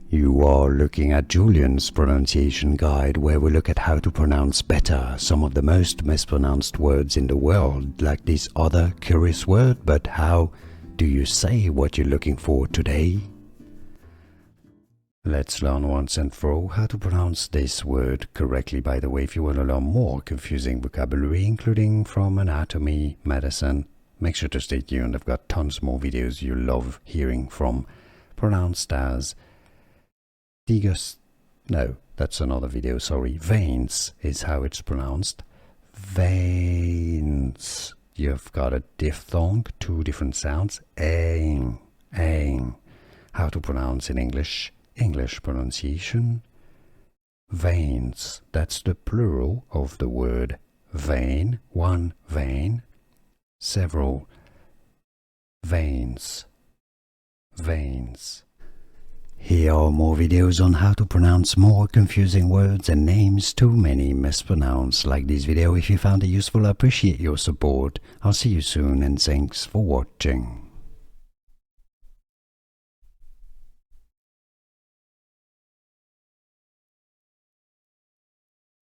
You are looking at Julian's pronunciation guide, where we look at how to pronounce better some of the most mispronounced words in the world, like this other curious word. But how do you say what you're looking for today? Let's learn once and for all how to pronounce this word correctly. By the way, if you want to learn more confusing vocabulary, including from anatomy, medicine, make sure to stay tuned. I've got tons more videos you love hearing from. Pronounced as no, that's another video, sorry. Veins is how it's pronounced. Veins. You've got a diphthong, two different sounds. Ain. How to pronounce in English. English pronunciation. Veins. That's the plural of the word vein. One vein. Several veins. Veins. Here are more videos on how to pronounce more confusing words and names too many mispronounced. Like this video if you found it useful. I appreciate your support. I'll see you soon and thanks for watching.